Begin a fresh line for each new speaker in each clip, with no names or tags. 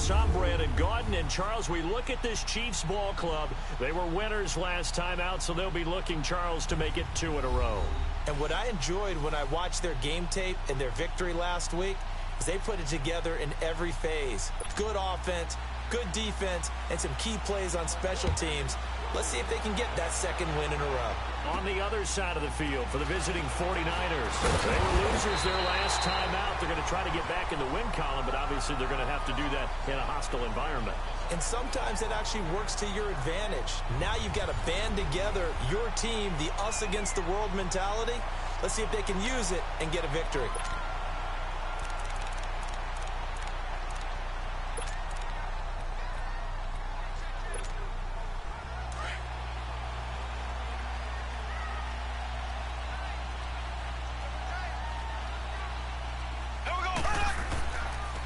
Yes, I'm Brandon Gaudin. And, Charles, we look at this Chiefs ball club. They were winners last time out, so they'll be looking, Charles, to make it 2 in a row.
And what I enjoyed when I watched their game tape and their victory last week is they put it together in every phase. Good offense, good defense, and some key plays on special teams. Let's see if they can get that second win in a row.
On the other side of the field for the visiting 49ers. They were losers their last time out. They're going to try to get back in the win column, but obviously they're going to have to do that in a hostile environment.
And sometimes it actually works to your advantage. Now you've got to band together your team, the us against the world mentality. Let's see if they can use it and get a victory.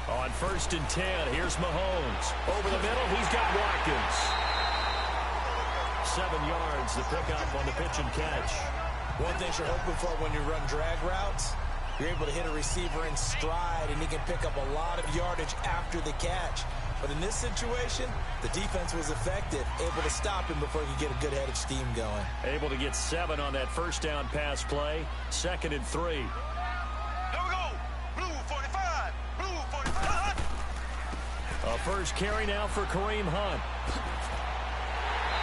On 1st and 10, here's Mahomes. Over the middle, he's got Watkins. 7 yards, the pickup on the pitch and catch.
One thing you're hoping for when you run drag routes, you're able to hit a receiver in stride, and he can pick up a lot of yardage after the catch. But in this situation, the defense was effective, able to stop him before he could get a good head of steam going.
Able to get 7 on that first down pass play. 2nd and 3. A first carry now for Kareem Hunt.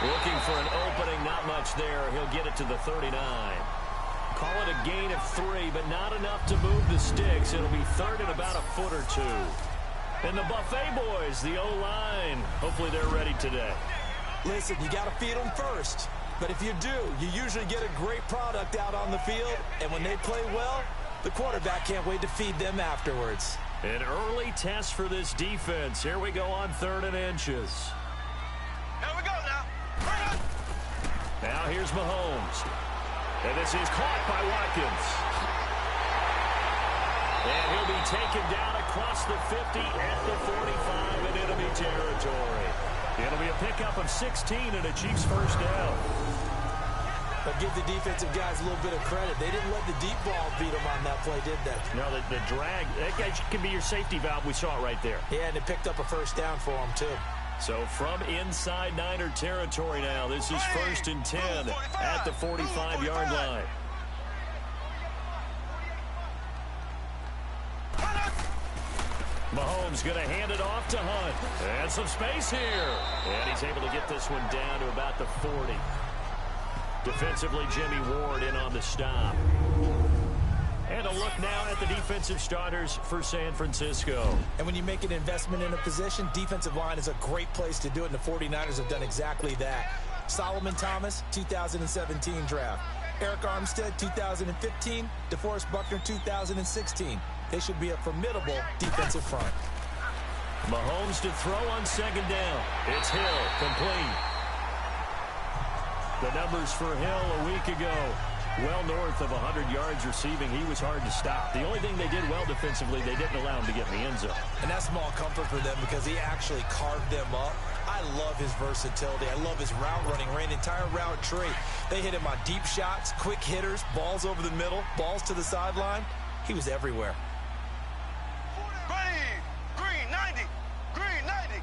Looking for an opening, not much there. He'll get it to the 39. Call it a gain of 3, but not enough to move the sticks. It'll be 3rd and about a foot or 2. And the Buffet boys, the O-line, hopefully they're ready today.
Listen, you got to feed them first. But if you do, you usually get a great product out on the field. And when they play well, the quarterback can't wait to feed them afterwards.
An early test for this defense. Here we go on 3rd and inches.
Here we go now.
Now here's Mahomes. And this is caught by Watkins. And he'll be taken down across the 50 at the 45 in enemy territory. It'll be a pickup of 16 and a Chiefs first down.
But give the defensive guys a little bit of credit. They didn't let the deep ball beat them on that play, did they?
No, the drag, that can be your safety valve. We saw it right there.
Yeah, and it picked up a first down for them, too.
So from inside Niner territory now, this is 1st and 10 at the 45-yard line. Mahomes going to hand it off to Hunt. And some space here. And he's able to get this one down to about the 40. Defensively, Jimmy Ward in on the stop. And a look now at the defensive starters for San Francisco.
And when you make an investment in a position, defensive line is a great place to do it, and the 49ers have done exactly that. Solomon Thomas, 2017 draft. Eric Armstead, 2015. DeForest Buckner, 2016. They should be a formidable defensive front.
Mahomes to throw on 2nd down. It's Hill, complete. The numbers for Hill a week ago, well north of 100 yards receiving. He was hard to stop. The only thing they did well defensively, they didn't allow him to get in the end zone.
And that's small comfort for them because he actually carved them up. I love his versatility. I love his route running, ran the entire route tree. They hit him on deep shots, quick hitters, balls over the middle, balls to the sideline. He was everywhere.
Green 90. Green 90.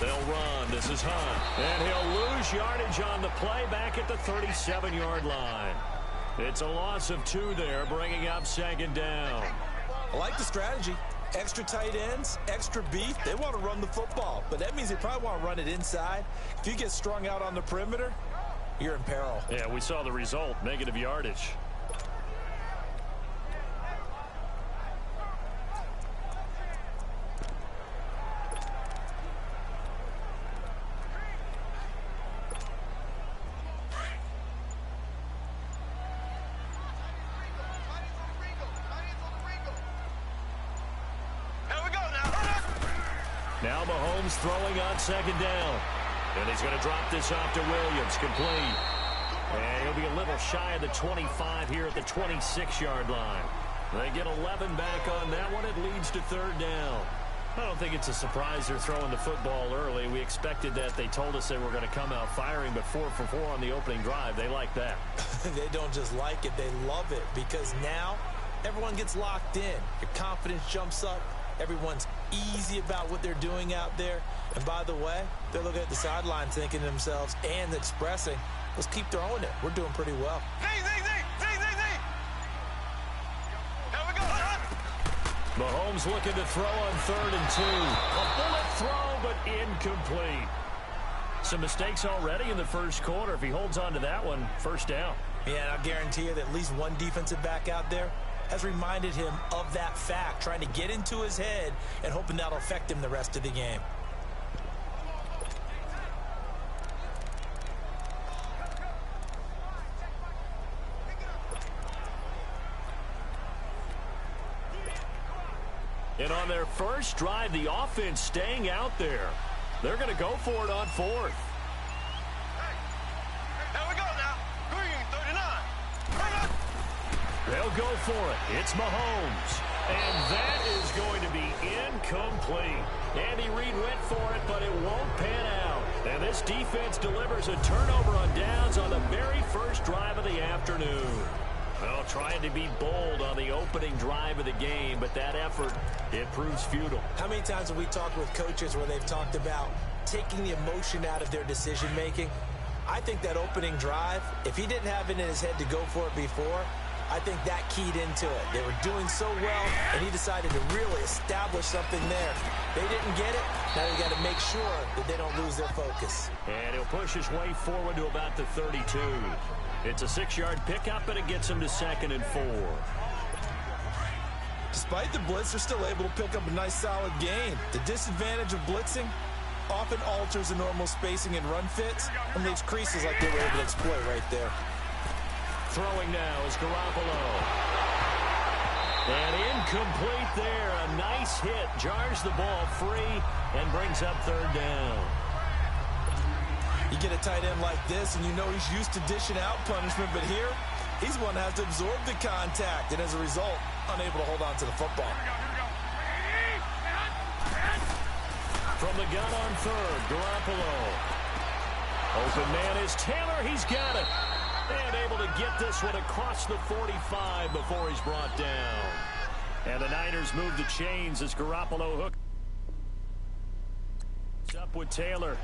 They'll run. This is Hunt. And he'll lose yardage on the play back at the 37-yard line. It's a loss of 2 there, bringing up 2nd down.
I like the strategy. Extra tight ends, extra beef. They want to run the football, but that means they probably want to run it inside. If you get strung out on the perimeter, you're in peril.
Yeah, we saw the result, negative yardage. Now Mahomes throwing on 2nd down. And he's going to drop this off to Williams, complete. And he'll be a little shy of the 25 here at the 26-yard line. They get 11 back on that one. It leads to 3rd down. I don't think it's a surprise they're throwing the football early. We expected that. They told us they were going to come out firing, but 4 for 4 on the opening drive. They like that.
They don't just like it. They love it because now everyone gets locked in. Your confidence jumps up. Everyone's easy about what they're doing out there. And by the way, they're looking at the sideline thinking to themselves and expressing, let's keep throwing it. We're doing pretty well.
Here we go.
Mahomes looking to throw on 3rd and 2. A bullet throw, but incomplete. Some mistakes already in the first quarter. If he holds on to that one, first down.
Yeah, and I'll guarantee you that at least one defensive back out there has reminded him of that fact, trying to get into his head and hoping that'll affect him the rest of the game.
And on their first drive, the offense staying out there. They're going to go for it on 4th.
Here we go now. Green 39.
They'll go for it. It's Mahomes. And that is going to be incomplete. Andy Reid went for it, but it won't pan out. And this defense delivers a turnover on downs on the very first drive of the afternoon. Well, trying to be bold on the opening drive of the game, but that effort, it proves futile.
How many times have we talked with coaches where they've talked about taking the emotion out of their decision-making? I think that opening drive, if he didn't have it in his head to go for it before, I think that keyed into it. They were doing so well, and he decided to really establish something there. They didn't get it. Now they got to make sure that they don't lose their focus.
And he'll push his way forward to about the 32. It's a 6-yard pickup, and it gets him to 2nd and 4.
Despite the blitz, they're still able to pick up a nice, solid gain. The disadvantage of blitzing often alters the normal spacing and run fits and leaves creases like they were able to exploit right there.
Throwing now is Garoppolo. And incomplete there. A nice hit. Jars the ball free and brings up 3rd down.
You get a tight end like this, and you know he's used to dishing out punishment, but here, he's one that has to absorb the contact, and as a result, unable to hold on to the football.
From the gun on 3rd, Garoppolo. Open man is Taylor. He's got it. And able to get this one across the 45 before he's brought down. And the Niners move the chains as Garoppolo hooks up with Taylor.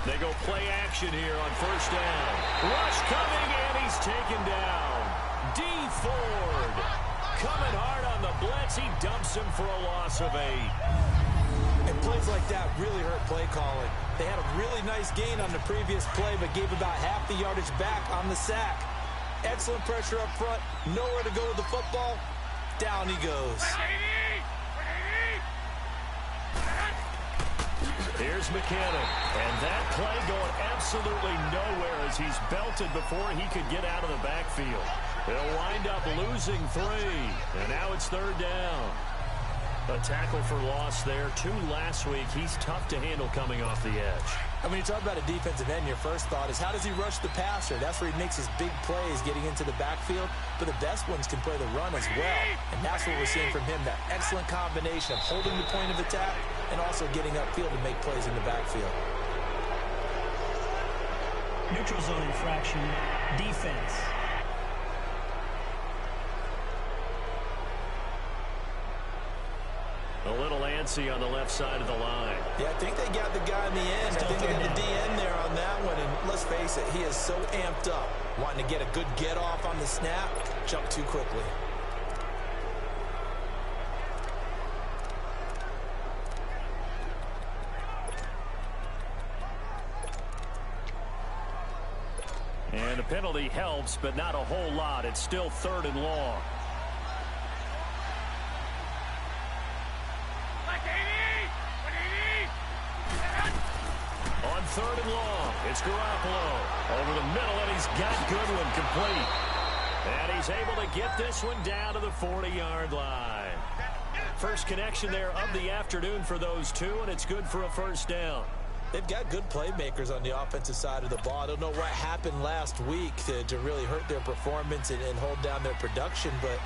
They go play action here on 1st down. Rush coming, and he's taken down. D. Ford coming hard on the blitz. He dumps him for a loss of 8.
And plays like that really hurt play calling. They had a really nice gain on the previous play, but gave about half the yardage back on the sack. Excellent pressure up front. Nowhere to go with the football. Down he goes.
Here's McKinnon, and that play going absolutely nowhere as he's belted before he could get out of the backfield. They'll wind up losing 3, and now it's 3rd down. A tackle for loss there. 2 last week. He's tough to handle coming off the edge.
And when you talk about a defensive end, your first thought is how does he rush the passer? That's where he makes his big plays getting into the backfield. But the best ones can play the run as well. And that's what we're seeing from him, that excellent combination of holding the point of attack and also getting upfield to make plays in the backfield.
Neutral zone infraction, defense.
A little antsy on the left side of the line.
Yeah, I think they got the guy in the end. I think they got the DN there on that one. And let's face it, he is so amped up, wanting to get a good get off on the snap, jump too quickly.
And the penalty helps, but not a whole lot. It's still 3rd and long. On 3rd and long, it's Garoppolo. Over the middle, and he's got Goodwin complete. And he's able to get this one down to the 40-yard line. First connection there of the afternoon for those two, and it's good for a 1st down.
They've got good playmakers on the offensive side of the ball. I don't know what happened last week to really hurt their performance and hold down their production, but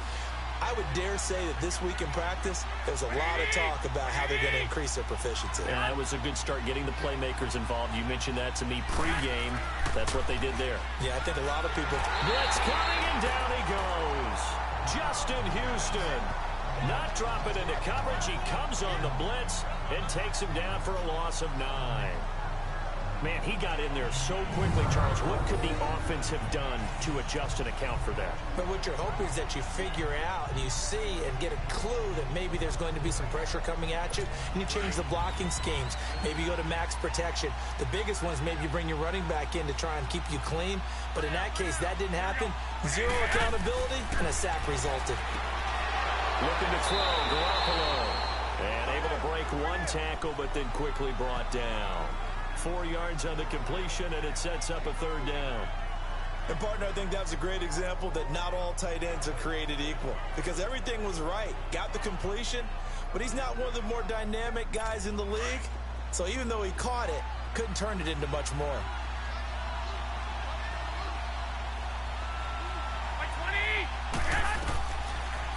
I would dare say that this week in practice, there's a lot of talk about how they're going to increase their proficiency.
And that was a good start getting the playmakers involved. You mentioned that to me pregame. That's what they did there.
Yeah, I think a lot of people...
Blitz coming, and down he goes. Justin Houston. Not dropping into coverage. He comes on the blitz and takes him down for a loss of 9. Man, he got in there so quickly, Charles. What could the offense have done to adjust and account for that?
But what you're hoping is that you figure out and you see and get a clue that maybe there's going to be some pressure coming at you, and you change the blocking schemes. Maybe you go to max protection. The biggest one is maybe you bring your running back in to try and keep you clean. But in that case, that didn't happen. Zero accountability, and a sack resulted.
Looking to throw, Garoppolo. And able to break one tackle, but then quickly brought down. 4 yards on the completion, and it sets up a 3rd down.
And, partner, I think that was a great example that not all tight ends are created equal. Because everything was right. Got the completion, but he's not one of the more dynamic guys in the league. So even though he caught it, couldn't turn it into much more.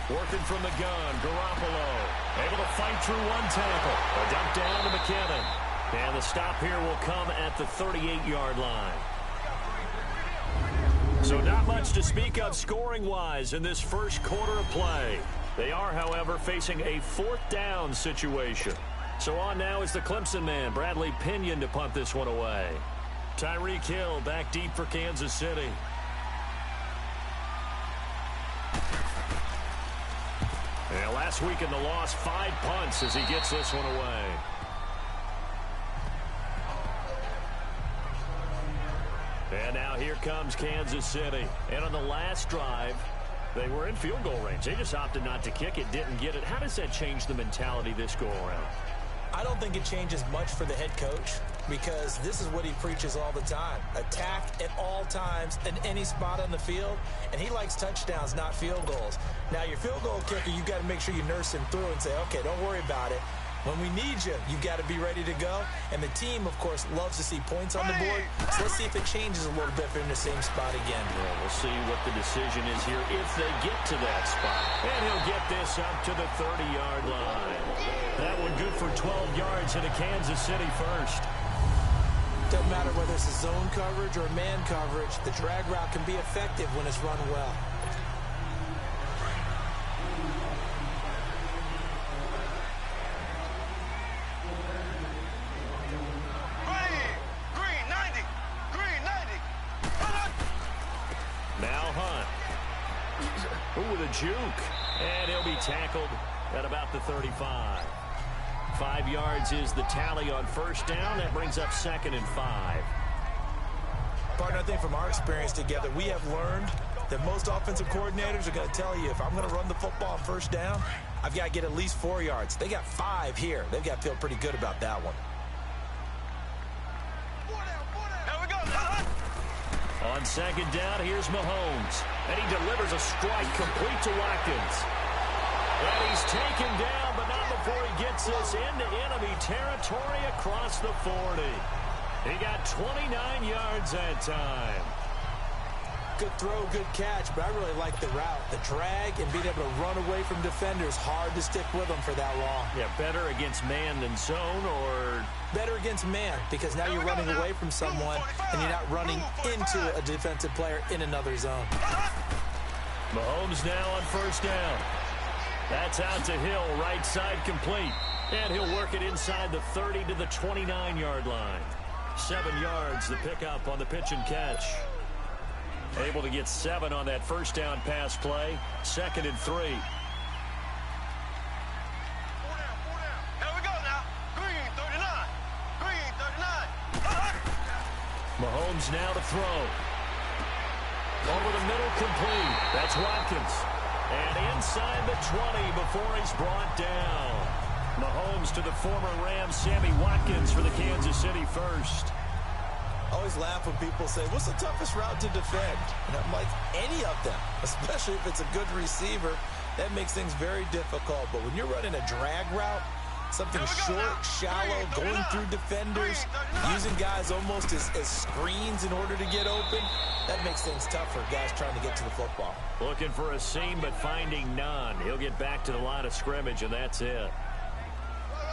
Working from the gun, Garoppolo. Able to fight through one tackle. A dump down to McKinnon. And the stop here will come at the 38-yard line. So not much to speak of scoring-wise in this first quarter of play. They are, however, facing a 4th down situation. So on now is the Clemson man, Bradley Pinion, to punt this one away. Tyreek Hill back deep for Kansas City. And last week in the loss, 5 punts as he gets this one away. And now here comes Kansas City. And on the last drive, they were in field goal range. They just opted not to kick it, didn't get it. How does that change the mentality this go around?
I don't think it changes much for the head coach, because this is what he preaches all the time. Attack at all times in any spot on the field, and he likes touchdowns, not field goals. Now, your field goal kicker, you've got to make sure you nurse him through and say, okay, don't worry about it. When we need you, you've got to be ready to go. And the team, of course, loves to see points on the board. So let's see if it changes a little bit if they're in the same spot again.
Well, we'll see what the decision is here if they get to that spot. And he'll get this up to the 30-yard line. That one good for 12 yards into Kansas City first.
Doesn't matter whether it's a zone coverage or man coverage, the drag route can be effective when it's run well.
With a juke, and he'll be tackled at about the 35. 5 yards is the tally on first down. That brings up 2nd and 5.
Partner, I think from our experience together, we have learned that most offensive coordinators are going to tell you, if I'm going to run the football on first down, I've got to get at least 4 yards. They got 5 here. They've got to feel pretty good about that one.
On 2nd down, here's Mahomes. And he delivers a strike complete to Watkins. And he's taken down, but not before he gets this into enemy territory across the 40. He got 29 yards that time.
Good throw, good catch, but I really like the route. The drag and being able to run away from defenders, hard to stick with them for that long.
Yeah, better against man than zone, or...
Better against man, because now you're running away from someone and you're not running into a defensive player in another zone.
Mahomes now on first down. That's out to Hill, right side complete. And he'll work it inside the 30 to the 29-yard line. 7 yards, the pickup on the pitch and catch. Able to get 7 on that first down pass play. 2nd and 3. Mahomes now to throw. Over the middle, complete. That's Watkins. And inside the 20 before he's brought down. Mahomes to the former Rams, Sammy Watkins, for the Kansas City first.
I always laugh when people say, what's the toughest route to defend? And I'm like, any of them, especially if it's a good receiver. That makes things very difficult. But when you're running a drag route, Something short, shallow, going through defenders, using guys almost as screens in order to get open. That makes things tough for guys trying to get to the football.
Looking for a seam, but finding none. He'll get back to the line of scrimmage, and that's it.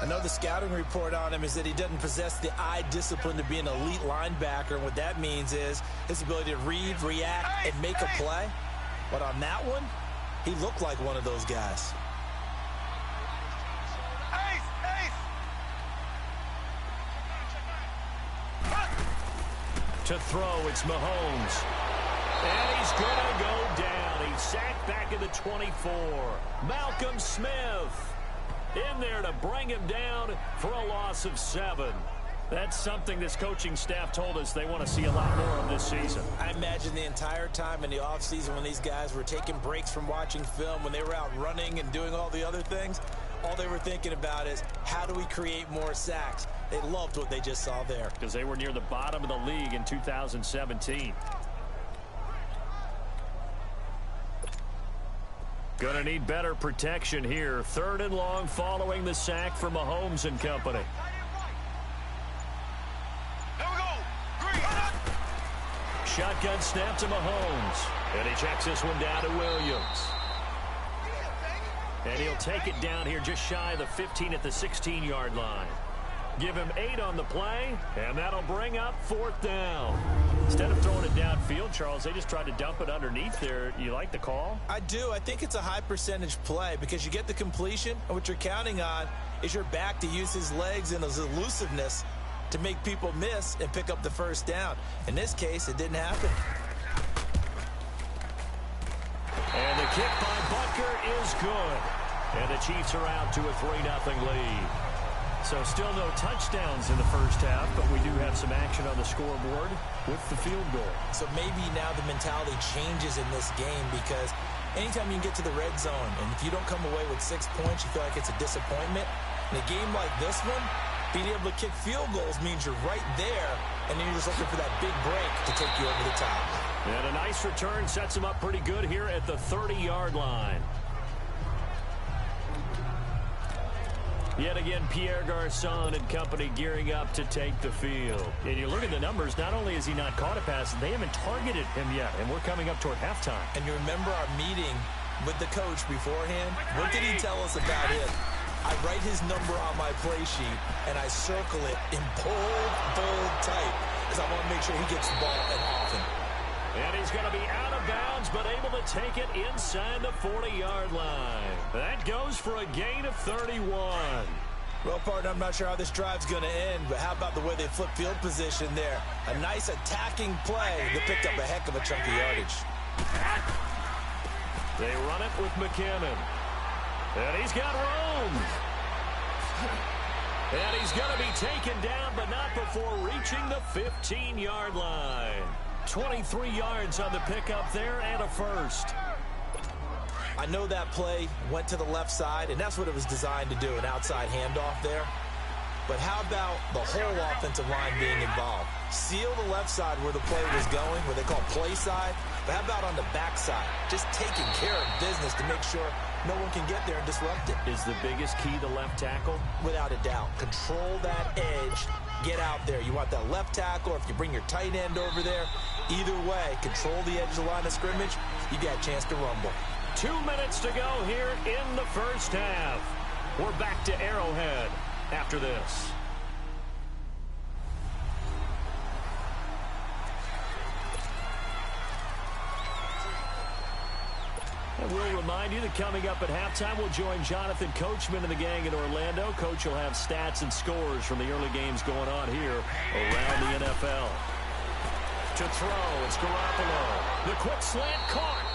I know the scouting report on him is that he doesn't possess the eye discipline to be an elite linebacker. And what that means is his ability to read, react, and make a play. But on that one, he looked like one of those guys.
To throw, it's Mahomes. And he's going to go down. He's sacked back at the 24. Malcolm Smith in there to bring him down for a loss of 7. That's something this coaching staff told us they want to see a lot more of this season.
I imagine the entire time in the offseason when these guys were taking breaks from watching film, when they were out running and doing all the other things, all they were thinking about is, how do we create more sacks? They loved what they just saw there.
Because they were near the bottom of the league in 2017. Going to need better protection here. 3rd and long following the sack from Mahomes and company. Shotgun snap to Mahomes. And he checks this one down to Williams. And he'll take it down here just shy of the 15 at the 16-yard line. Give him 8 on the play, and that'll bring up 4th down. Instead of throwing it downfield, Charles, they just tried to dump it underneath there. You like the call?
I do. I think it's a high percentage play because you get the completion, and what you're counting on is your back to use his legs and his elusiveness to make people miss and pick up the 1st down. In this case, it didn't happen.
And the kick by Butker is good. And the Chiefs are out to a 3-0 lead. So still no touchdowns in the first half, but we do have some action on the scoreboard with the field goal.
So maybe now the mentality changes in this game because anytime you can get to the red zone, and if you don't come away with 6 points, you feel like it's a disappointment. In a game like this one, being able to kick field goals means you're right there, and then you're just looking for that big break to take you over the top.
And a nice return sets him up pretty good here at the 30-yard line. Yet again, Pierre Garçon and company gearing up to take the field. And you look at the numbers, not only has he not caught a pass, they haven't targeted him yet, and we're coming up toward halftime. And
you remember our meeting with the coach beforehand? What did he tell us about him? I write his number on my play sheet, and I circle it in bold type, because I want to make sure he gets the ball and often.
And he's going to be out of bounds, but able to take it inside the 40-yard line. That goes for a gain of 31.
Well, partner, I'm not sure how this drive's going to end, but how about the way they flip field position there? A nice attacking play that picked up a heck of a chunk of yardage.
They run it with McKinnon. And he's got room. And he's going to be taken down, but not before reaching the 15-yard line. 23 yards on the pickup there and a first.
I know that play went to the left side, and that's what it was designed to do, an outside handoff there. But how about the whole offensive line being involved? Seal the left side where the play was going, what they call play side. But how about on the back side? Just taking care of business to make sure no one can get there and disrupt it.
Is the biggest key the left tackle?
Without a doubt. Control that edge. Get out there. You want that left tackle, or if you bring your tight end over there, either way, control the edge of the line of scrimmage, you got a chance to rumble.
2 minutes to go here in the first half. We're back to Arrowhead after this. And we'll remind you that coming up at halftime, we'll join Jonathan Coachman and the gang in Orlando. Coach will have stats and scores from the early games going on here around the NFL. To throw, it's Garoppolo. The quick slant caught.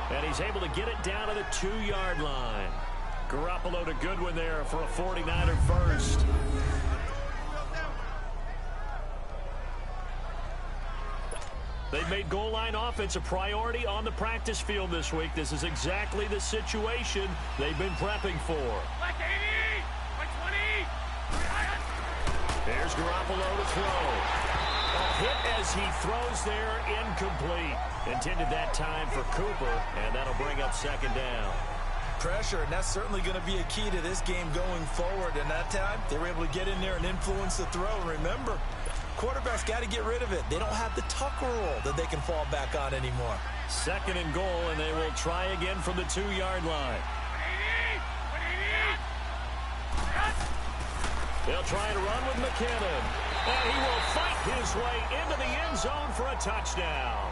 And he's able to get it down to the 2-yard line. Garoppolo to Goodwin there for a 49er first. They've made goal line offense a priority on the practice field this week. This is exactly the situation they've been prepping for. There's Garoppolo to throw. A hit as he throws there, incomplete. Intended that time for Cooper, and that'll bring up second down.
Pressure, and that's certainly going to be a key to this game going forward. And that time, they were able to get in there and influence the throw. Remember, quarterbacks got to get rid of it. They don't have the tuck rule that they can fall back on anymore.
2nd and goal, and they will try again from the 2-yard line. They'll try to run with McKinnon. And he will fight his way into the end zone for a touchdown.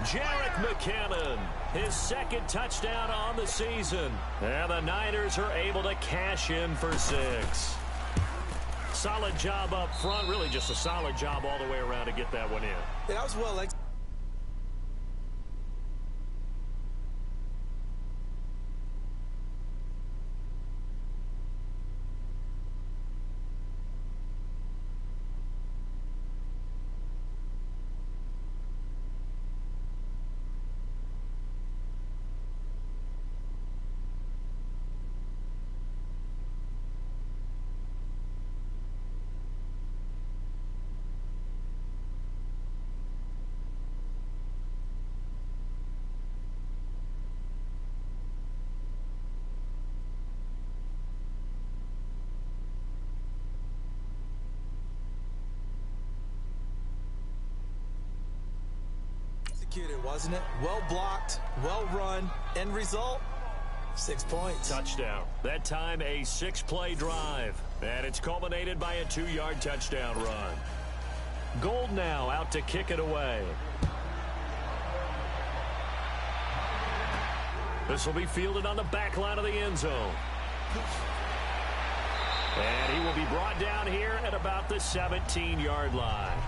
Jarek McKinnon, his 2nd touchdown on the season. And the Niners are able to cash in for 6. Solid job up front. Really just a solid job all the way around to get that one in.
Yeah, that was well executed. Wasn't it? Well blocked, well run, end result, 6 points.
Touchdown. That time a 6-play drive. And it's culminated by a 2-yard touchdown run. Gold now out to kick it away. This will be fielded on the back line of the end zone. And he will be brought down here at about the 17-yard line.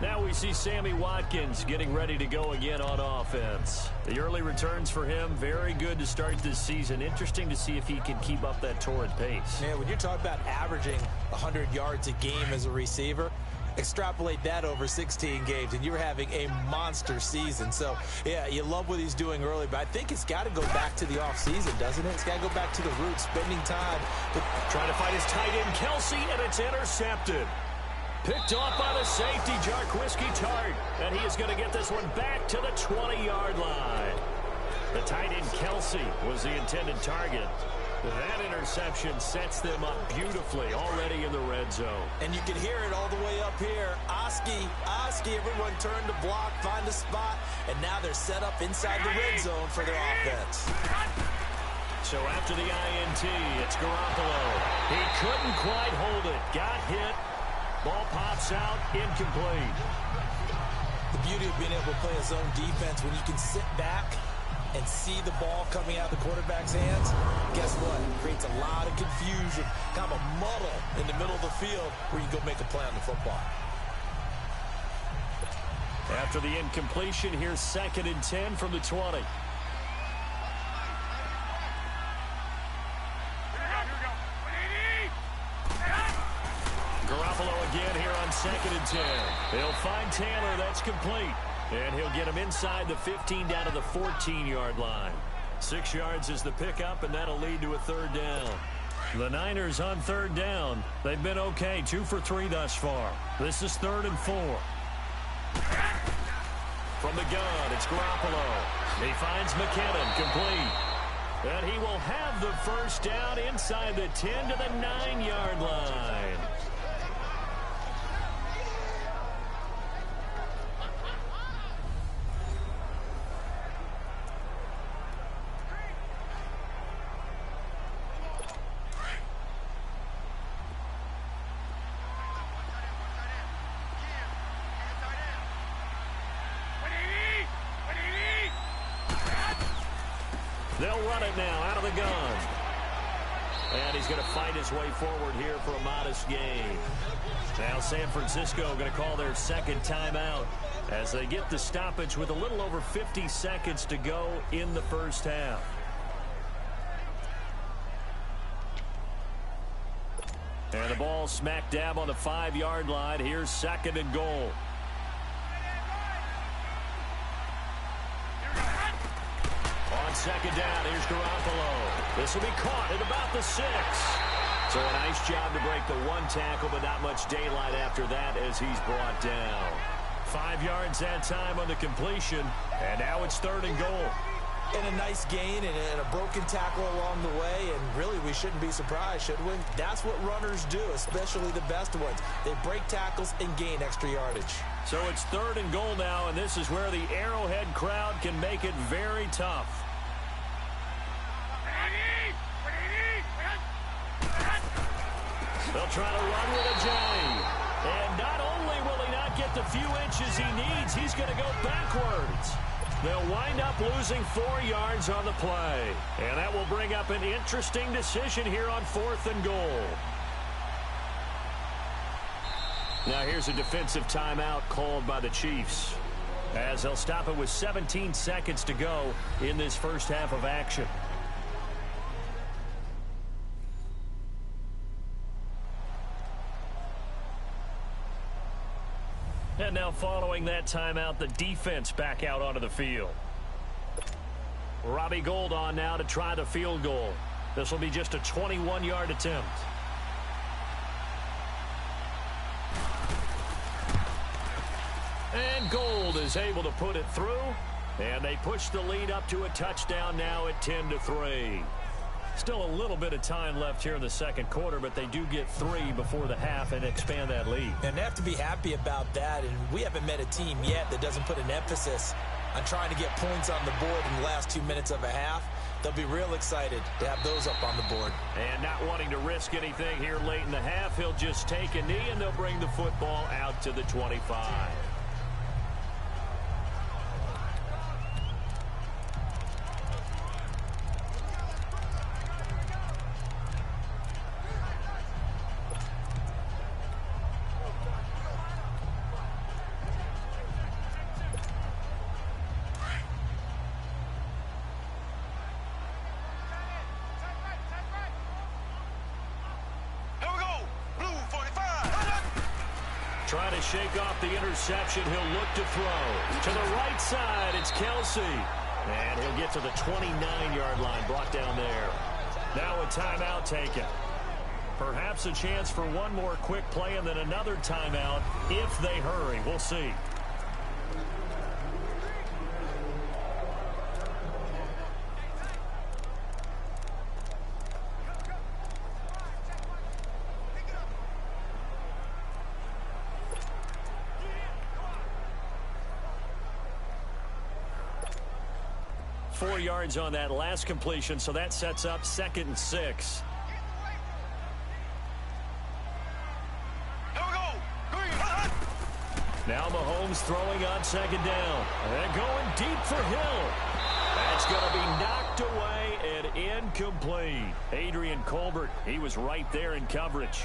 Now we see Sammy Watkins getting ready to go again on offense. The early returns for him, very good to start this season. Interesting to see if he can keep up that torrid pace.
Man, when you're talking about averaging 100 yards a game as a receiver, extrapolate that over 16 games, and you're having a monster season. So, yeah, you love what he's doing early, but I think it's got to go back to the offseason, doesn't it? It's got to go back to the roots, spending time.
Trying to fight his tight end, Kelsey, and it's intercepted. Picked off by the safety, Jarquiski Tart. And he is going to get this one back to the 20-yard line. The tight end, Kelsey, was the intended target. That interception sets them up beautifully already in the red zone.
And you can hear it all the way up here. Oski, everyone turned to block, find a spot, and now they're set up inside the red zone for their offense.
So after the INT, it's Garoppolo. He couldn't quite hold it. Got hit. Ball pops out, incomplete.
The beauty of being able to play a zone defense when you can sit back and see the ball coming out of the quarterback's hands, guess what? It creates a lot of confusion, kind of a muddle in the middle of the field where you go make a play on the football.
After the incompletion, here's 2nd and 10 from the 20. Garoppolo again here on 2nd and 10. He'll find Taylor. That's complete. And he'll get him inside the 15 down to the 14-yard line. 6 yards is the pickup, and that'll lead to a 3rd down. The Niners on 3rd down. They've been okay, 2 for 3 thus far. This is 3rd and 4. From the gun, it's Garoppolo. He finds McKinnon, complete. And he will have the 1st down inside the 10 to the 9-yard line. They'll run it now out of the gun. And he's going to fight his way forward here for a modest gain. Now San Francisco going to call their 2nd timeout as they get the stoppage with a little over 50 seconds to go in the 1st half. And the ball smack dab on the 5-yard line. Here's 2nd and goal. On 2nd down, here's Garoppolo. This will be caught at about the 6. So a nice job to break the 1 tackle, but not much daylight after that as he's brought down. 5 yards that time on the completion, and now it's 3rd and goal.
And a nice gain and a broken tackle along the way, and really we shouldn't be surprised, should we? That's what runners do, especially the best ones. They break tackles and gain extra yardage.
So it's 3rd and goal now, and this is where the Arrowhead crowd can make it very tough. They'll try to run with a J. And not only will he not get the few inches he needs, he's going to go backwards. They'll wind up losing 4 yards on the play. And that will bring up an interesting decision here on 4th and goal. Now here's a defensive timeout called by the Chiefs, as they'll stop it with 17 seconds to go in this first half of action. And now following that timeout, the defense back out onto the field. Robbie Gould on now to try the field goal. This will be just a 21-yard attempt. And Gould is able to put it through. And they push the lead up to a touchdown now at 10-3. Still a little bit of time left here in the second quarter, but they do get 3 before the half and expand that lead.
And they have to be happy about that, and we haven't met a team yet that doesn't put an emphasis on trying to get points on the board in the last 2 minutes of a half. They'll be real excited to have those up on the board.
And not wanting to risk anything here late in the half, he'll just take a knee, and they'll bring the football out to the 25.
45.
Trying to shake off the interception. He'll look to throw. To the right side, it's Kelsey. And he'll get to the 29-yard line, brought down there. Now a timeout taken. Perhaps a chance for one more quick play and then another timeout if they hurry. We'll see. Four yards on that last completion, so that sets up 2nd and 6. Now Mahomes throwing on 2nd down. And going deep for Hill. That's going to be knocked away and incomplete. Adrian Colbert, he was right there in coverage.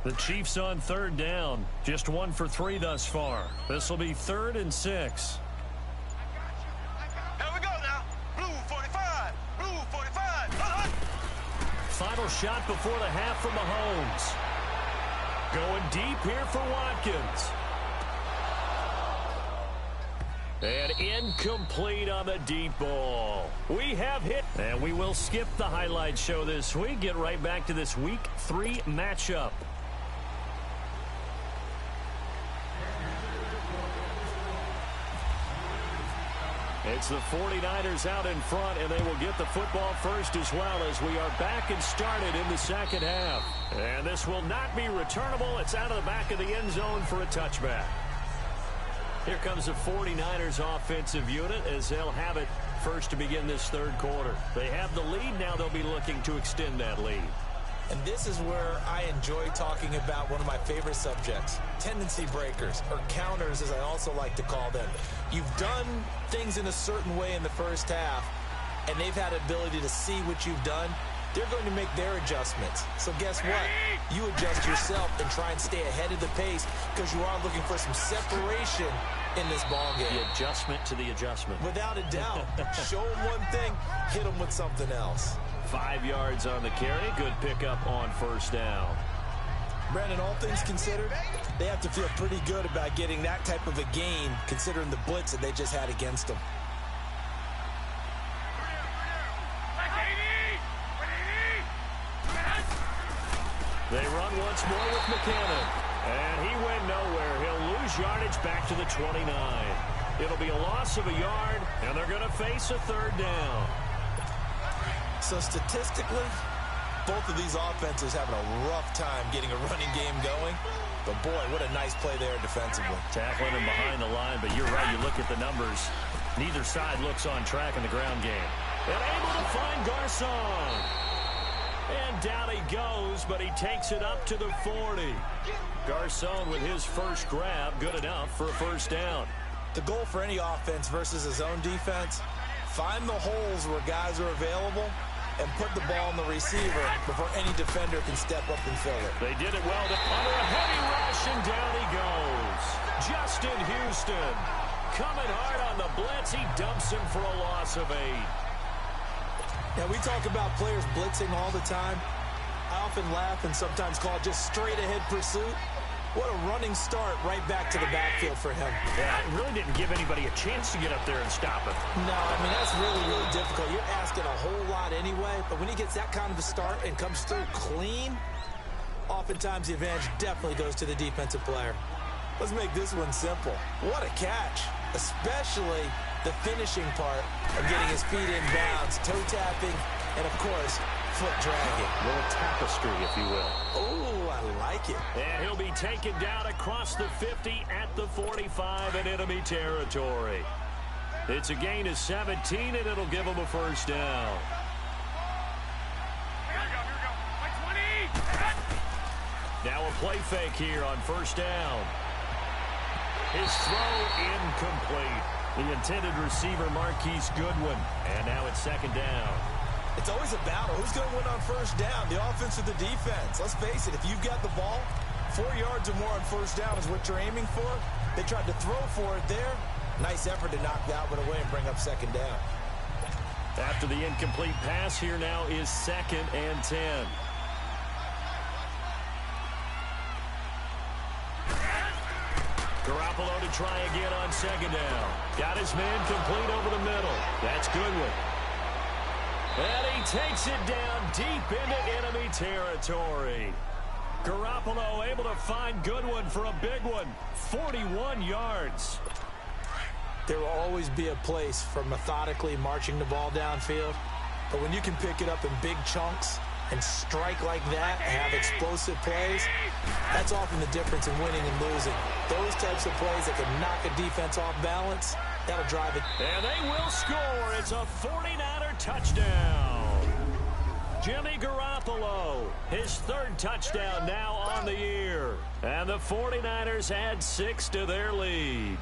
The Chiefs on 3rd down. Just 1 for 3 thus far. This will be 3rd and 6.
Here we go now. Blue 45. Blue 45.
Final shot before the half from Mahomes. Going deep here for Watkins. And incomplete on the deep ball. We have hit. And we will skip the highlight show this week. Get right back to this Week 3 matchup. It's the 49ers out in front, and they will get the football first as well as we are back and started in the second half. And this will not be returnable. It's out of the back of the end zone for a touchback. Here comes the 49ers offensive unit as they'll have it first to begin this third quarter. They have the lead. Now they'll be looking to extend that lead.
And this is where I enjoy talking about one of my favorite subjects, tendency breakers, or counters as I also like to call them. You've done things in a certain way in the first half, and they've had ability to see what you've done they're going to make their adjustments. So guess what? You adjust yourself and try and stay ahead of the pace because you are looking for some separation in this ball game.
The adjustment to the adjustment.
Without a doubt. Show them one thing, hit them with something else.
5 yards on the carry. Good pickup on first down.
Brandon, all things considered, they have to feel pretty good about getting that type of a gain considering the blitz that they just had against them.
They run once more with McKinnon. And he went nowhere. He'll lose yardage back to the 29. It'll be a loss of a yard, and they're going to face a third down.
So statistically, both of these offenses having a rough time getting a running game going. But boy, what a nice play there defensively.
Tackling him behind the line, but you're right. You look at the numbers. Neither side looks on track in the ground game. And able to find Garcon. And down he goes, but he takes it up to the 40. Garcon with his first grab, good enough for a first down.
The goal for any offense versus his own defense, find the holes where guys are available and put the ball in the receiver before any defender can step up and fill it.
They did it well. Under a heavy rush, and down he goes. Justin Houston coming hard on the blitz. He dumps him for a loss of 8.
Now, we talk about players blitzing all the time. I often laugh and sometimes call it just straight-ahead pursuit. What a running start right back to the backfield for him.
Yeah, it really didn't give anybody a chance to get up there and stop him.
No, I mean, that's really, really difficult. You're asking a whole lot anyway, but when he gets that kind of a start and comes through clean, oftentimes the advantage definitely goes to the defensive player. Let's make this one simple. What a catch, especially the finishing part of getting his feet in bounds, toe tapping, and of course, foot dragging.
A little tapestry, if you will.
Oh, I like it.
And he'll be taken down across the 50 at the 45 in enemy territory. It's a gain of 17, and it'll give him a first down. Now a play fake here on first down. His throw incomplete. The intended receiver, Marquise Goodwin. And now it's second down.
It's always a battle. Who's going to win on first down, the offense or the defense? Let's face it, if you've got the ball, 4 yards or more on first down is what you're aiming for. They tried to throw for it there. Nice effort to knock that one away and bring up second down.
After the incomplete pass, here now is 2nd and 10. Garoppolo to try again on second down. Got his man complete over the middle. That's Goodwin. And he takes it down deep into enemy territory. Garoppolo able to find Goodwin for a big one. 41 yards.
There will always be a place for methodically marching the ball downfield. But when you can pick it up in big chunks and strike like that and have explosive plays, that's often the difference in winning and losing. Those types of plays that can knock a defense off balance, that'll drive it.
And they will score. It's a 49er touchdown. Jimmy Garoppolo, his 3rd touchdown now on the year. And the 49ers add 6 to their lead.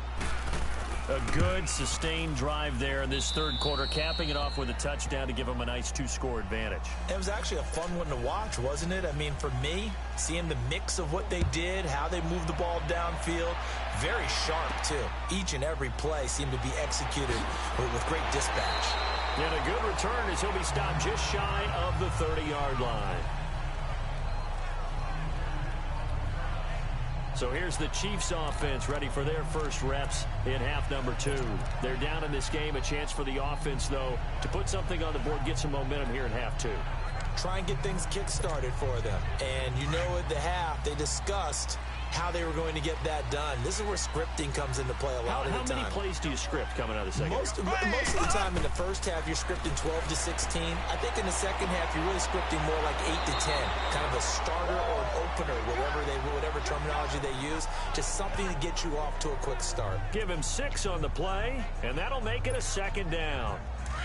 A good, sustained drive there in this 3rd quarter, capping it off with a touchdown to give them a nice 2-score advantage.
It was actually a fun one to watch, wasn't it? I mean, for me, seeing the mix of what they did, how they moved the ball downfield, very sharp, too. Each and every play seemed to be executed with great dispatch.
And a good return as he'll be stopped just shy of the 30-yard line. So here's the Chiefs offense ready for their first reps in half number 2. They're down in this game. A chance for the offense, though, to put something on the board, get some momentum here in half 2.
Try and get things kick-started for them. And you know at the half, they discussed how they were going to get that done. This is where scripting comes into play a lot of the time.
How many plays do you script coming out of the second?
Most of the time in the first half, you're scripting 12 to 16. I think in the second half, you're really scripting more like 8 to 10. Kind of a starter or an opener, whatever terminology they use. Just something to get you off to a quick start.
Give him 6 on the play, and that'll make it a second down.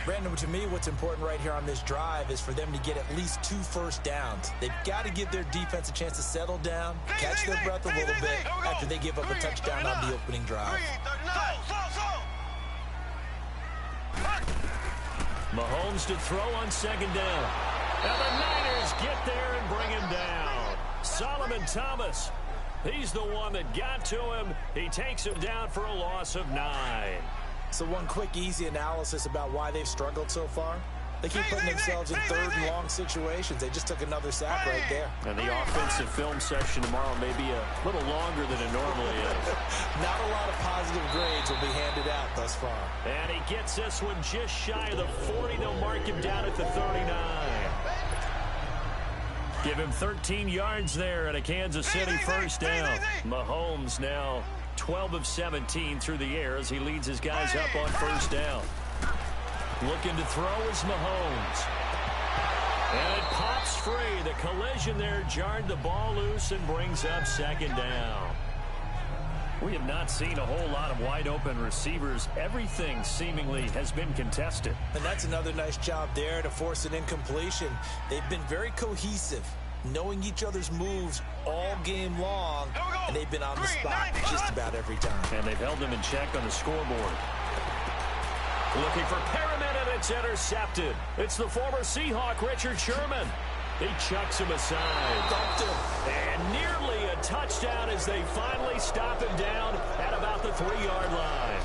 Brandon, to me, what's important right here on this drive is for them to get at least 2 first downs. They've got to give their defense a chance to settle down, catch their breath a little bit after they give up a touchdown on the opening drive.
Mahomes to throw on second down. And the Niners get there and bring him down. Solomon Thomas, he's the one that got to him. He takes him down for a loss of 9.
So one quick, easy analysis about why they've struggled so far. They keep putting themselves in third and long situations. They just took another sack right there.
And the offensive film session tomorrow may be a little longer than it normally is.
Not a lot of positive grades will be handed out thus far.
And he gets this one just shy of the 40. They'll mark him down at the 39. Give him 13 yards there at a Kansas City first down. Mahomes now 12 of 17 through the air as he leads his guys up on first down. Looking to throw is Mahomes. And it pops free. The collision there jarred the ball loose and brings up second down. We have not seen a whole lot of wide open receivers. Everything seemingly has been contested.
And that's another nice job there to force an incompletion. They've been very cohesive, knowing each other's moves all game long, and they've been on the spot just about every time.
And they've held them in check on the scoreboard. Looking for Perriman, and it's intercepted. It's the former Seahawk, Richard Sherman. He chucks him aside.
Dumped him.
And nearly a touchdown as they finally stop him down at about the 3-yard line.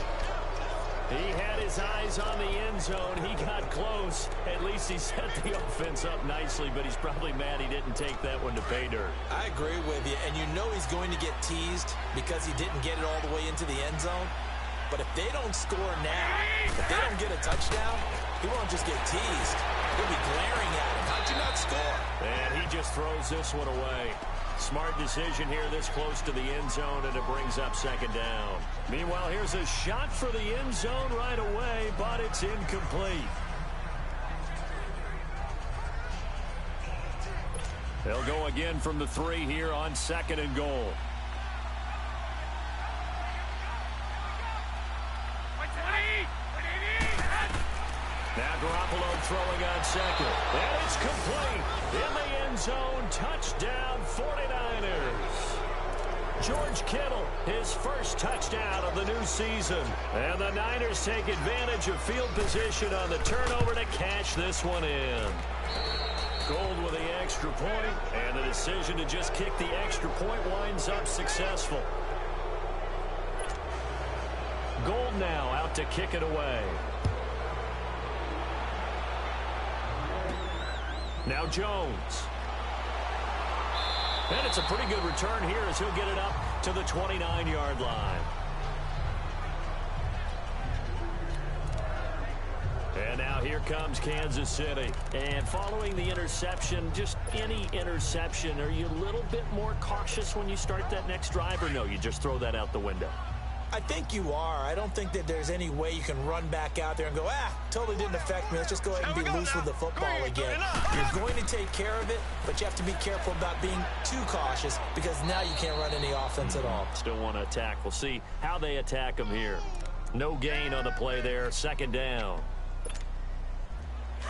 He had his eyes on the end zone. He got close. At least he set the offense up nicely, but he's probably mad he didn't take that one to pay dirt.
I agree with you, and you know he's going to get teased because he didn't get it all the way into the end zone. But if they don't score now, if they don't get a touchdown, he won't just get teased. He'll be glaring at him. How'd you not score?
And he just throws this one away. Smart decision here this close to the end zone, and it brings up second down. Meanwhile, here's a shot for the end zone right away, but it's incomplete. They'll go again from the 3 here on second and goal. Now Garoppolo throwing on second. And it's complete. In the end zone, touchdown 49ers. George Kittle, his first touchdown of the new season. And the Niners take advantage of field position on the turnover to cash this one in. Gold with the extra point, and the decision to just kick the extra point winds up successful. Gold now out to kick it away. Now Jones. And it's a pretty good return here as he'll get it up to the 29-yard line. And now here comes Kansas City. And following the interception, just any interception, are you a little bit more cautious when you start that next drive, or no, you just throw that out the window?
I think you are. I don't think that there's any way you can run back out there and go, totally didn't affect me. Let's just go ahead and be loose with the football again. You're going to take care of it, but you have to be careful about being too cautious because now you can't run any offense at all.
Still want to attack. We'll see how they attack him here. No gain on the play there. Second down.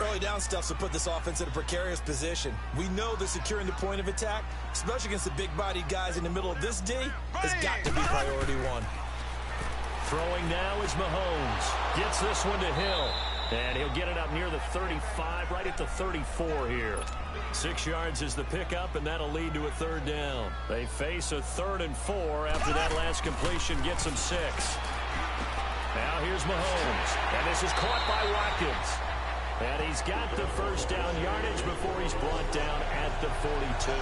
Early down stuff to put this offense in a precarious position. We know that securing the point of attack, especially against the big-bodied guys in the middle of this D, has got to be priority one.
Throwing now is Mahomes. Gets this one to Hill. And he'll get it up near the 35, right at the 34 here. 6 yards is the pickup, and that'll lead to a third down. They face a 3rd and 4 after that last completion gets them 6. Now here's Mahomes. And this is caught by Watkins. And he's got the first down yardage before he's brought down at the 42.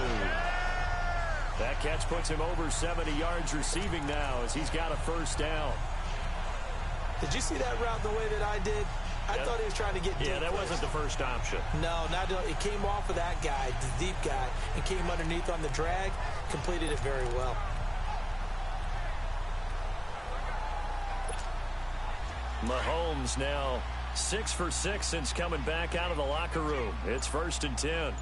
That catch puts him over 70 yards receiving now as he's got a first down.
Did you see that route the way that I did? I thought he was trying to get deep.
Yeah, that wasn't the first option.
No, it came off of that guy, the deep guy, and came underneath on the drag. Completed it very well.
Mahomes now 6 for 6 since coming back out of the locker room. It's 1st and 10.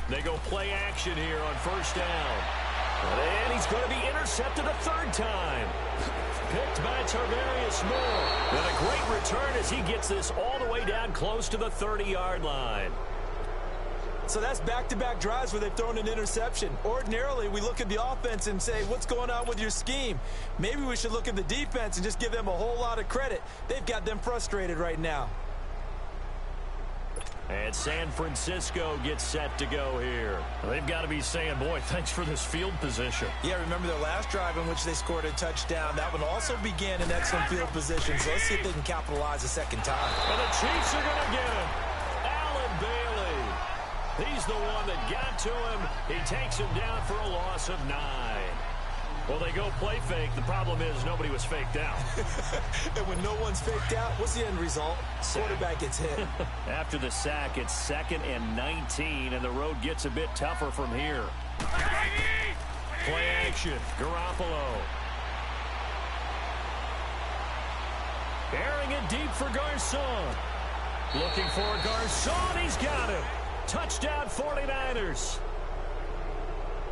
They go play action here on first down. And he's going to be intercepted a 3rd time. Picked by Tarvarius Moore. And a great return as he gets this all the way down close to the 30-yard line.
So that's back-to-back drives where they've thrown an interception. Ordinarily, we look at the offense and say, what's going on with your scheme? Maybe we should look at the defense and just give them a whole lot of credit. They've got them frustrated right now.
And San Francisco gets set to go here. They've got to be saying, boy, thanks for this field position.
Yeah, remember their last drive in which they scored a touchdown. That one also began in excellent field position. So let's see if they can capitalize a second time.
And the Chiefs are going to get him. Allen Bailey. He's the one that got to him. He takes him down for a loss of 9. Well, they go play fake. The problem is nobody was faked out.
And when no one's faked out, what's the end result? Quarterback gets hit.
After the sack, it's 2nd and 19, and the road gets a bit tougher from here. Play action. Garoppolo. Airing it deep for Garcon. Looking for Garcon. He's got him. Touchdown 49ers.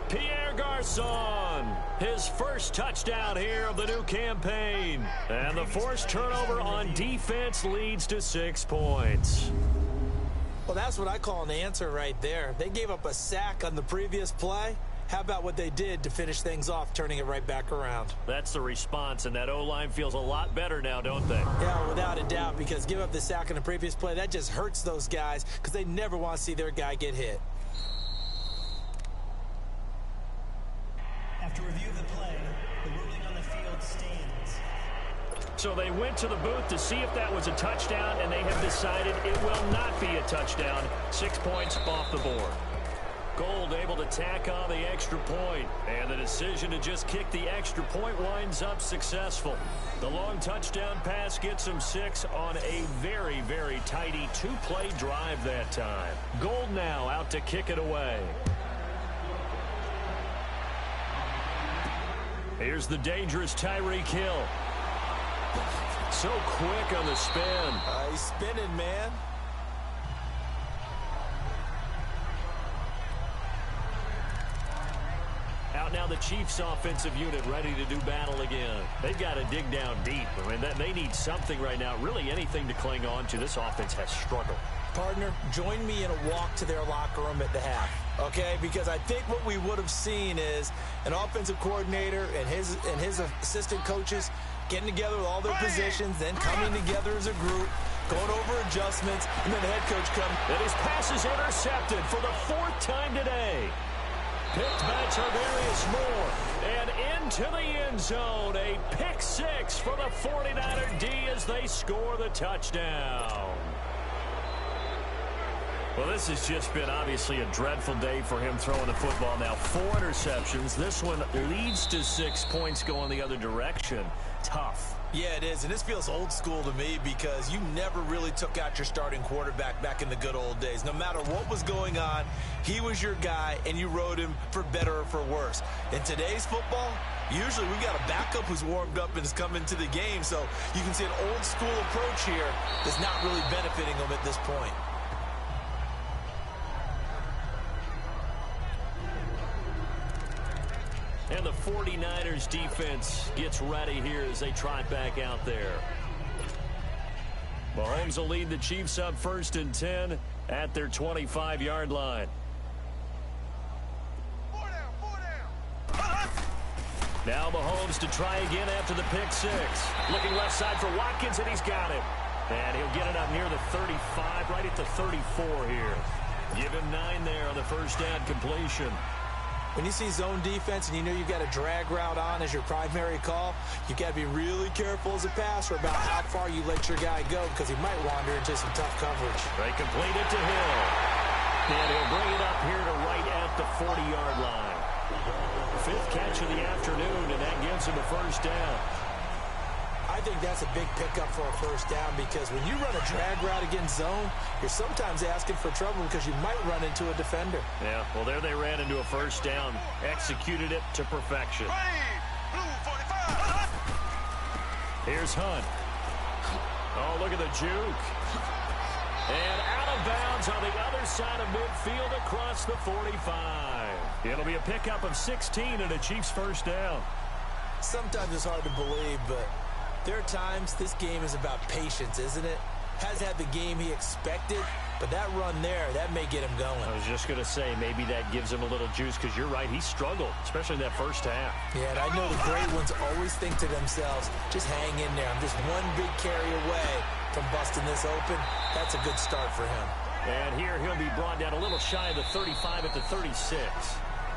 Pierre Garcon, his first touchdown here of the new campaign. And the forced turnover on defense leads to 6 points.
Well, that's what I call an answer right there. They gave up a sack on the previous play. How about what they did to finish things off, turning it right back around?
That's the response, and that O-line feels a lot better now, don't they?
Yeah, without a doubt, because give up the sack on the previous play, that just hurts those guys because they never want to see their guy get hit.
After review of the play, the ruling on the field stands.
So they went to the booth to see if that was a touchdown, and they have decided it will not be a touchdown. 6 points off the board. Gold able to tack on the extra point, and the decision to just kick the extra point winds up successful. The long touchdown pass gets him 6 on a very, very tidy 2-play drive that time. Gold now out to kick it away. Here's the dangerous Tyreek Hill. So quick on the spin.
He's spinning, man.
Out now the Chiefs offensive unit ready to do battle again. They've got to dig down deep. I mean, they need something right now, really anything to cling on to. This offense has struggled.
Partner, join me in a walk to their locker room at the half, okay? Because I think what we would have seen is an offensive coordinator and his assistant coaches getting together with all their positions, then coming together as a group, going over adjustments, and then the head coach comes.
And his pass is intercepted for the 4th time today. Picked by Tarvarius Moore. And into the end zone. A pick 6 for the 49er D as they score the touchdown. Well, this has just been obviously a dreadful day for him throwing the football. Now 4 interceptions. This one leads to 6 points going the other direction. Tough.
Yeah, it is, and this feels old school to me because you never really took out your starting quarterback back in the good old days. No matter what was going on, he was your guy, and you rode him for better or for worse. In today's football, usually we've got a backup who's warmed up and has come into the game, so you can see an old school approach here that's not really benefiting him at this point.
And the 49ers defense gets ready here as they trot back out there. Mahomes will lead the Chiefs up 1st and 10 at their 25-yard line.
4 down.
Now Mahomes to try again after the pick 6. Looking left side for Watkins, and he's got it. And he'll get it up near the 35, right at the 34 here. Give him 9 there on the first down completion.
When you see zone defense and you know you've got a drag route on as your primary call, you've got to be really careful as a passer about how far you let your guy go because he might wander into some tough coverage.
They complete it to Hill. And he'll bring it up here to right at the 40-yard line. 5th catch of the afternoon, and that gives him a first down.
I think that's a big pickup for a first down because when you run a drag route against zone, you're sometimes asking for trouble because you might run into a defender.
Yeah, well, there they ran into a first down. Executed it to perfection.
Blue 45.
Here's Hunt. Oh, look at the juke. And out of bounds on the other side of midfield across the 45. It'll be a pickup of 16 and a Chiefs first down.
Sometimes it's hard to believe, but there are times this game is about patience, isn't it? Has had the game he expected, but that run there, that may get him going.
I was just going to say, maybe that gives him a little juice because you're right, he struggled, especially in that first half.
Yeah, and I know the great ones always think to themselves, just hang in there. I'm just one big carry away from busting this open. That's a good start for him.
And here he'll be brought down a little shy of the 35 at the 36.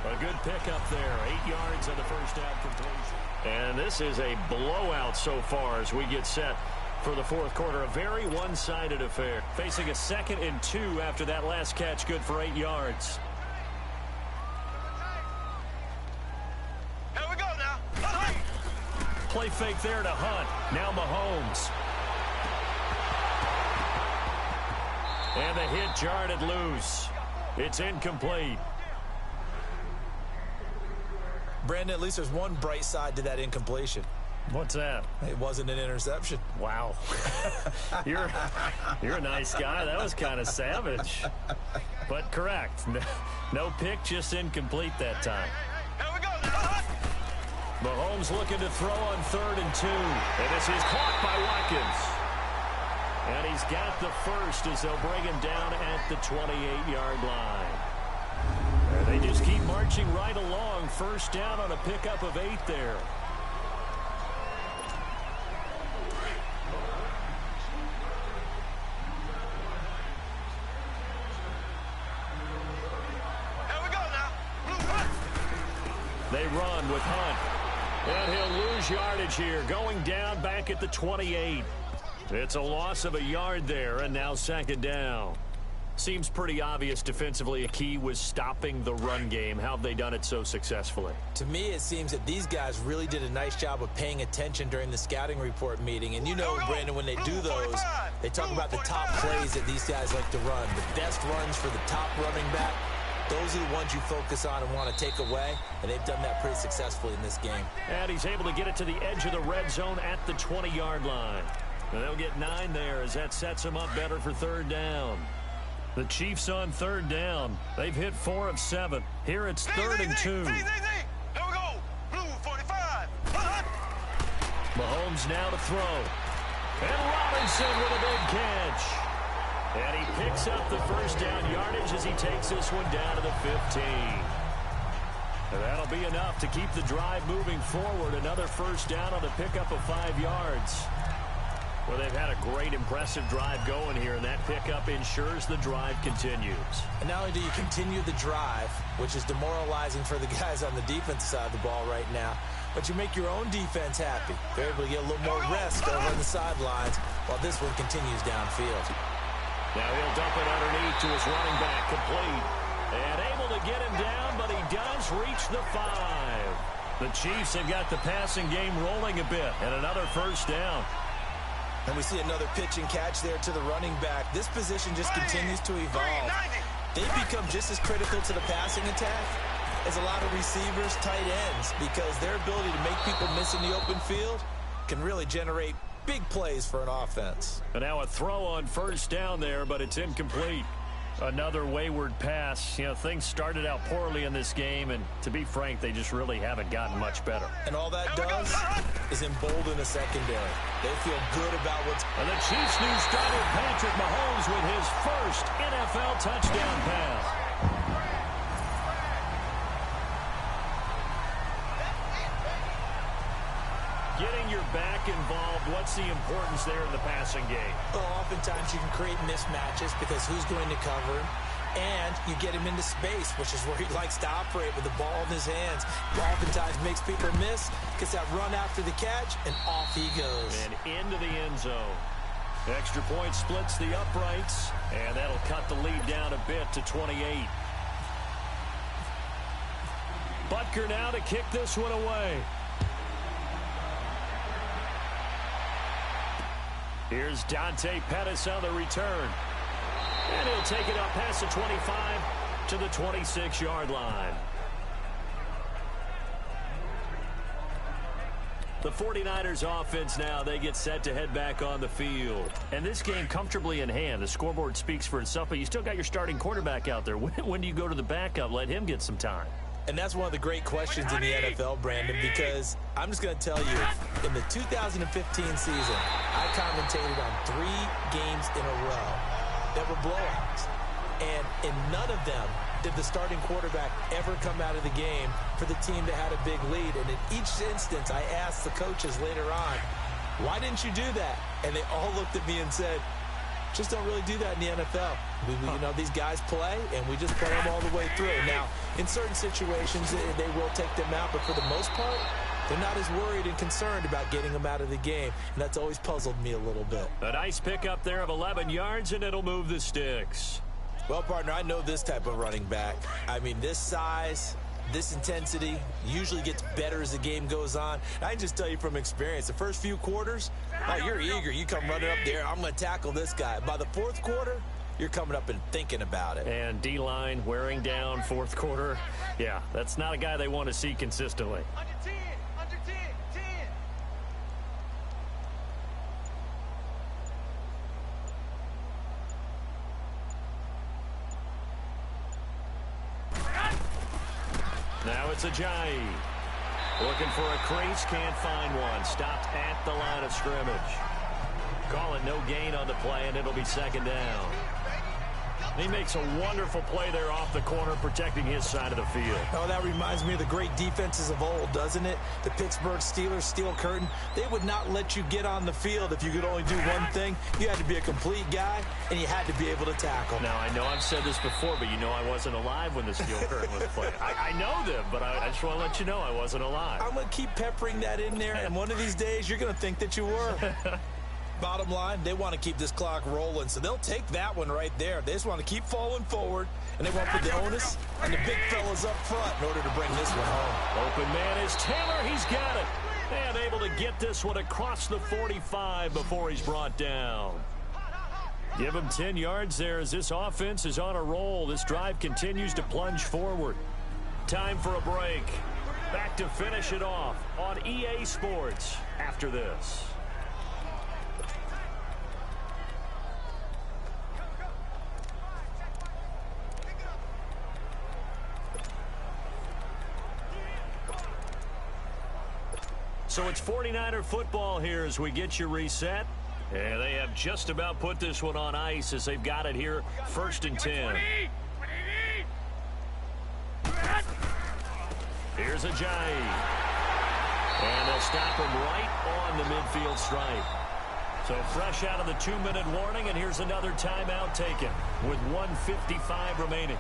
A good pickup there. 8 yards on the first down completion. And this is a blowout so far as we get set for the fourth quarter. A very one-sided affair. Facing a 2nd and 2 after that last catch. Good for 8 yards.
Here we go now.
Play fake there to Hunt. Now Mahomes. And the hit jarred loose. It's incomplete.
Brandon, at least there's one bright side to that incompletion.
What's that?
It wasn't an interception.
Wow. You're a nice guy. That was kind of savage. But correct. No pick, just incomplete that time.
Here we go now.
Mahomes looking to throw on 3rd and 2. And this is caught by Watkins. And he's got the first as they'll bring him down at the 28-yard line. And they just keep marching right along. First down on a pickup of 8 there.
Here we go now.
They run with Hunt. And he'll lose yardage here. Going down back at the 28. It's a loss of a yard there, and now 2nd down. Seems pretty obvious defensively a key was stopping the run game. How have they done it so successfully?
To me, it seems that these guys really did a nice job of paying attention during the scouting report meeting. And you know, Brandon, when they do those, they talk about the top plays that these guys like to run. The best runs for the top running back, those are the ones you focus on and want to take away. And they've done that pretty successfully in this game.
And he's able to get it to the edge of the red zone at the 20-yard line. And they'll get 9 there as that sets them up better for 3rd down. The Chiefs on 3rd down. They've hit 4 of 7. Here it's 3rd and 2.
Here we go. Blue 45.
Mahomes now to throw. And Robinson with a big catch. And he picks up the first down yardage as he takes this one down to the 15. And that'll be enough to keep the drive moving forward. Another first down on the pickup of 5 yards. Well, they've had a great, impressive drive going here, and that pickup ensures the drive continues.
And not only do you continue the drive, which is demoralizing for the guys on the defense side of the ball right now, but you make your own defense happy. They're able to get a little more rest over on the sidelines while this one continues downfield.
Now he'll dump it underneath to his running back, complete. And able to get him down, but he does reach the 5. The Chiefs have got the passing game rolling a bit, and another first down.
And we see another pitch and catch there to the running back. This position just continues to evolve. They become just as critical to the passing attack as a lot of receivers, tight ends, because their ability to make people miss in the open field can really generate big plays for an offense.
And now a throw on first down there, but it's incomplete. Another wayward pass. You know, things started out poorly in this game, and to be frank, they just really haven't gotten much better.
And all that does is embolden a secondary. They feel good about what's...
And the Chiefs' new starter, Patrick Mahomes, with his first NFL touchdown pass. Getting your back involved, what's the importance there in the passing game?
Well, oftentimes you can create mismatches because who's going to cover him? And you get him into space, which is where he likes to operate with the ball in his hands. Oftentimes makes people miss, gets that run after the catch, and off he goes.
And into the end zone. Extra point splits the uprights, and that'll cut the lead down a bit to 28. Butker now to kick this one away. Here's Dante Pettis on the return. And he'll take it up past the 25 to the 26-yard line. The 49ers offense now, they get set to head back on the field. And this game comfortably in hand. The scoreboard speaks for itself, but you still got your starting quarterback out there. When do you go to the backup? Let him get some time.
And that's one of the great questions in the NFL, Brandon, because I'm just going to tell you, in the 2015 season, I commentated on 3 games in a row that were blowouts. And in none of them did the starting quarterback ever come out of the game for the team that had a big lead. And in each instance, I asked the coaches later on, why didn't you do that? And they all looked at me and said, Just don't really do that in the NFL. You know, these guys play, and we just play them all the way through. Now, in certain situations, they will take them out, but for the most part, they're not as worried and concerned about getting them out of the game, and that's always puzzled me a little bit.
A nice pickup there of 11 yards, and it'll move the sticks.
Well, partner, I know this type of running back. I mean, this size, this intensity usually gets better as the game goes on. I can just tell you from experience, the first few quarters, oh, you're eager. You come running up there, I'm going to tackle this guy. By the fourth quarter, you're coming up and thinking about it.
And D-line wearing down fourth quarter. Yeah, that's not a guy they want to see consistently.
Under 10, 10.
Now it's Ajayi. Looking for a crease, can't find one. Stopped at the line of scrimmage. Calling no gain on the play, and it'll be second down. He makes a wonderful play there off the corner, protecting his side of the field.
Oh, that reminds me of the great defenses of old, doesn't it? The Pittsburgh Steelers, Steel Curtain, they would not let you get on the field if you could only do one thing. You had to be a complete guy, and you had to be able to tackle.
Now, I know I've said this before, but you know I wasn't alive when the Steel Curtain was playing. I know them, but I just want to let you know I wasn't alive.
I'm going to keep peppering that in there, and one of these days you're going to think that you were. Bottom line, they want to keep this clock rolling, so they'll take that one right there. They just want to keep falling forward, and they want to put the onus on the big fellas up front in order to bring this one home.
Open man is Taylor. He's got it. And able to get this one across the 45 before he's brought down. Give him 10 yards there as this offense is on a roll. This drive continues to plunge forward. Time for a break. Back to finish it off on EA Sports after this. So it's 49er football here as we get you reset. And they have just about put this one on ice as they've got it here, 1st and 10. Here's Ajayi. And they'll stop him right on the midfield stripe. So fresh out of the 2-minute warning, and here's another timeout taken with 1:55 remaining.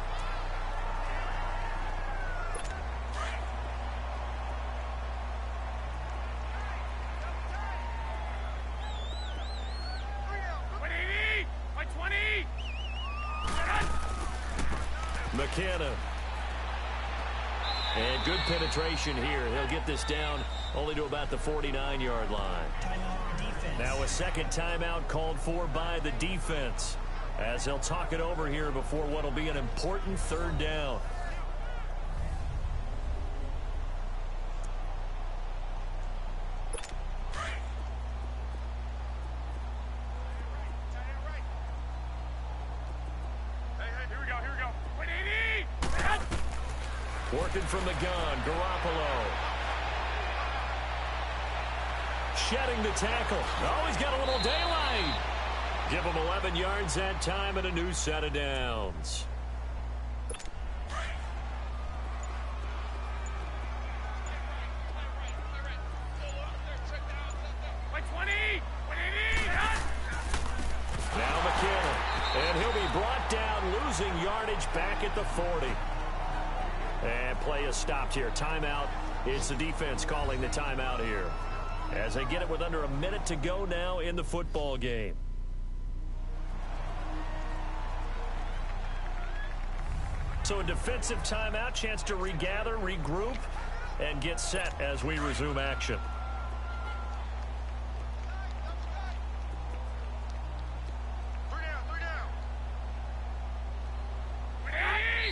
McKenna. And good penetration here. He'll get this down only to about the 49-yard line. Now a second timeout called for by the defense as they'll talk it over here before what will be an important 3rd down. Working from the gun, Garoppolo. Shedding the tackle. Oh, he's got a little daylight. Give him 11 yards that time and a new set of downs. Now McKenna. And he'll be brought down, losing yardage back at the 40. And play is stopped here. Timeout. It's the defense calling the timeout here as they get it with under a minute to go now in the football game. So a defensive timeout, chance to regather, regroup, and get set as we resume action.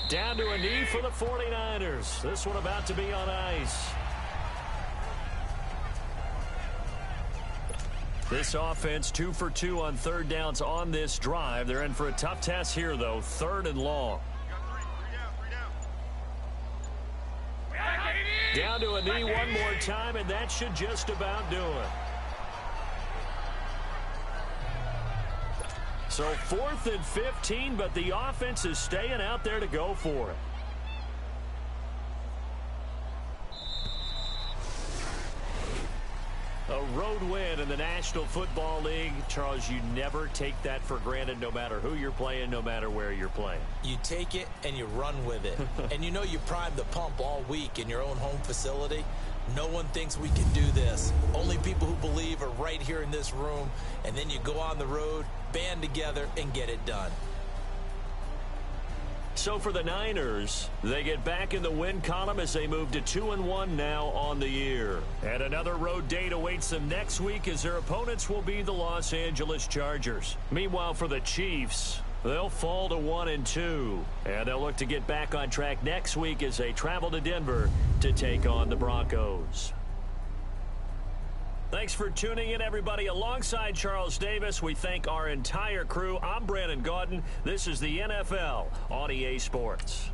Down to a knee for the 49ers. This one about to be on ice. This offense 2 for 2 on 3rd downs on this drive. They're in for a tough test here, though. 3rd and long. Down to a knee one more time, and that should just about do it. So 4th and 15, but the offense is staying out there to go for it. A road win in the National Football League. Charles, you never take that for granted no matter who you're playing, no matter where you're playing.
You take it and you run with it. And you know you primed the pump all week in your own home facility. No one thinks we can do this. Only people who believe are right here in this room. And then you go on the road, band together, and get it done.
So for the Niners, they get back in the win column as they move to 2-1 now on the year. And another road date awaits them next week as their opponents will be the Los Angeles Chargers. Meanwhile, for the Chiefs, they'll fall to 1-2. And they'll look to get back on track next week as they travel to Denver to take on the Broncos. Thanks for tuning in, everybody. Alongside Charles Davis, we thank our entire crew. I'm Brandon Gaudin. This is the NFL on EA Sports.